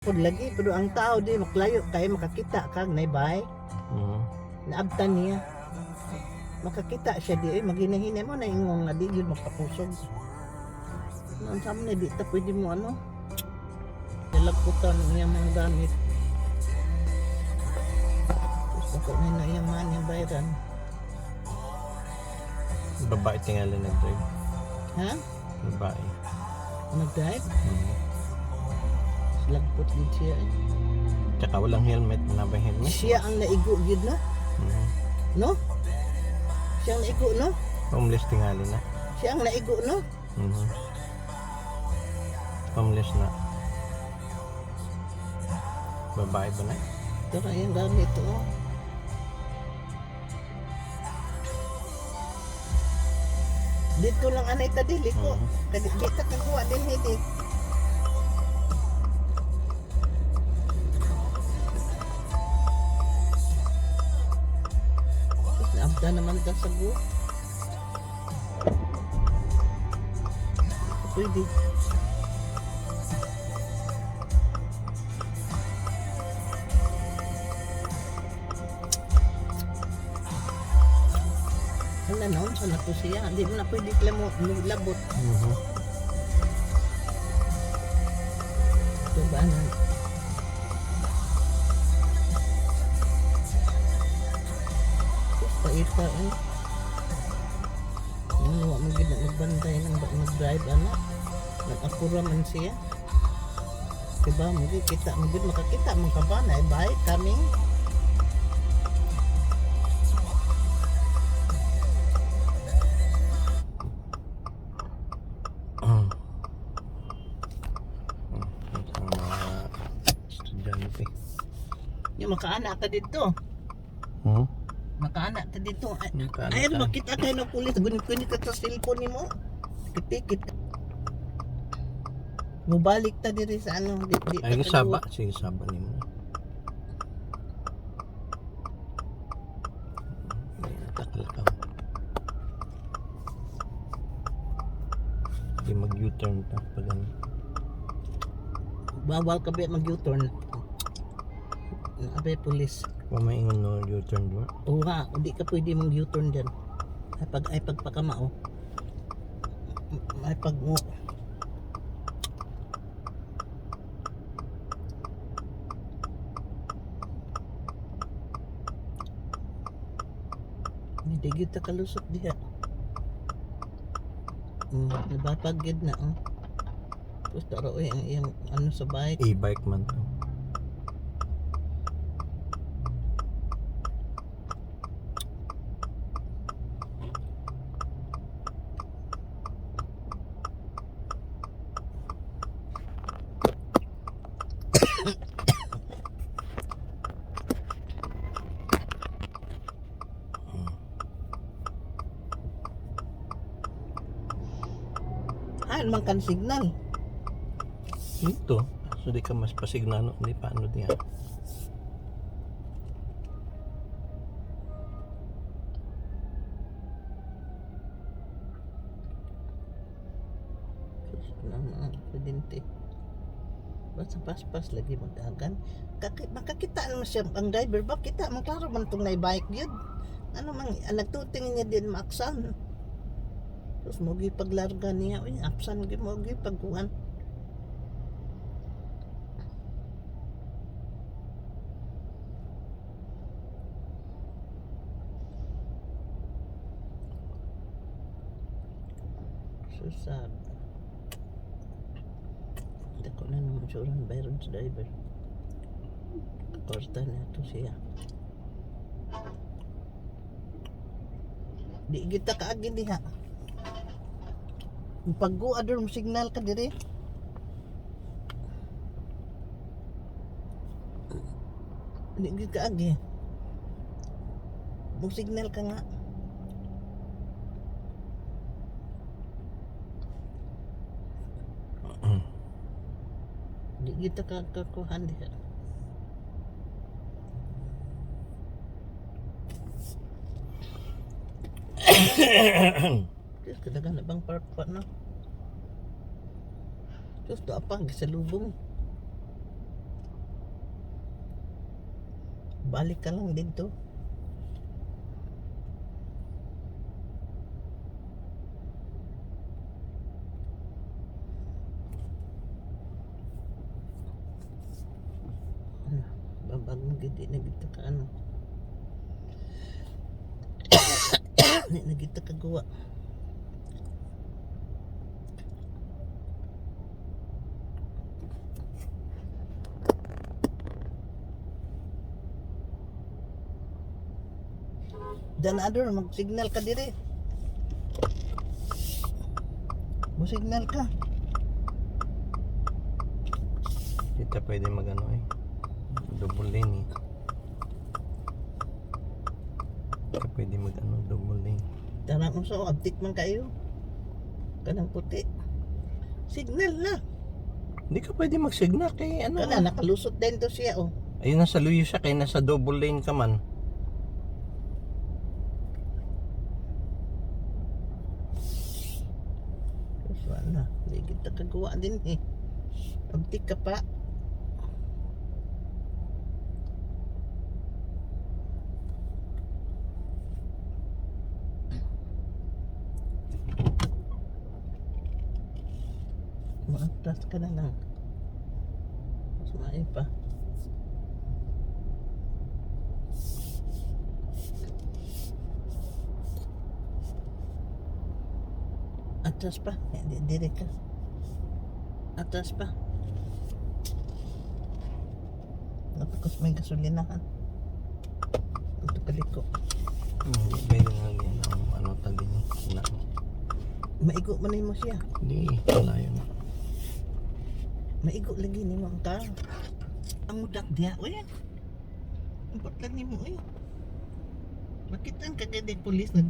Pud lagi pero ang tao di maklayo kay makakita kag naibay. Naabtan niya. Makakita siya di ay maghinahinay mo na ingong nga di yun magpapusog. Nang sa na di ta pwede mo ano. Dalagputan niya mga gamit. Tapos ako na iyang man yung bayaran. Babae tingali nag-drive. Ha? Babae. Nag-drive? Lagpot din siya eh. Tsaka walang helmet. Nabay helmet. Siya ang naigo yun na. No? Siya ang naigo no? Homeless tingali na. Siya ang naigo no? Homeless na. Babae ba na? Ito na yung gamit oh. Dito lang anay ta dili ko. Dito kagawa din hindi. Naabda naman ta sa go. Pwede. Wala na, saan na po siya? Hindi mo na pwede labot. Ito ba na? Paita eh. Wala mo gina nagbantay ng nag-drive ano. Nag-apura man siya. Diba? Kita, makakita mong kabana eh. Bye, coming. Estudyante. Yung makaanak ka dito. Makaanak ka dito. Ay, makita tayo ng pulis. Gunit-gunit ka sa cellphone mo. Tikit-tikit. Mubalik ta diri sa ano. Ay, saba. Sige, saba ni mo. Natakal ka. Hindi mag-U-turn pa pag ano. Bawal ka ba mag-U-turn? Abay pulis. Mamaingon no U-turn doon. Oo nga, hindi ka pwede mong U-turn dyan. Ay pagpakamao. Ay pag mo. Hindi kita kalusot diha. Nabapagid na oh. Tapos taro yung ano sa bike. E-bike man to. Man kan signal. Ito. So di ka mas pasignano. Hindi paano diyan. Aksidente. Basta pas-pas lagi magdagan. Makakita naman siya ang driver ba? Kita man klaro man itong naibike yun. Ano man, nagtutingin niya din maaksan. Terus mo paglarga niya, uy, apsan mo pagkuhan. Susad. Hindi ko na naman suran bayron sa driver. Korta na ito siya. Di kita kaagin diha. Pag-go ador mo signal ka dire. Di ka agi. Mo signal ka nga. Di kita kakuhan diha. Diyos, kadagan na bang part pa na? Diyos, to apang, gisalubong. Balik ka lang dito. Babag mo gid na gid ka ano. Na gid ka gawa. Dan ador mag-signal ka dire. Mo-signal ka. Kita pwede magano eh. Double lane eh. Kita pwede magano double lane. Tara mo sa update man kayo. Kanang puti. Signal na. Hindi ka pwede mag-signal kay ano. Kana nakalusot din to siya oh. Ayun nasa luyo siya kay nasa double lane ka man. Wala. Hindi kita kagawa din eh. Update ka pa. Maatras ka na lang. Mas maay pa. Atras pa. Dire ka. Atras pa. Tapos may gasolinahan. Ito kaliko. Pwede nga yan ang ano tagi niya. Na. Maigo man mo siya. Hindi, wala yun. Maigo lagi ni mo ang car. Ang mudak diya. Uy. Ang putlan ni mo. Uy. Bakit ang kagad pulis nag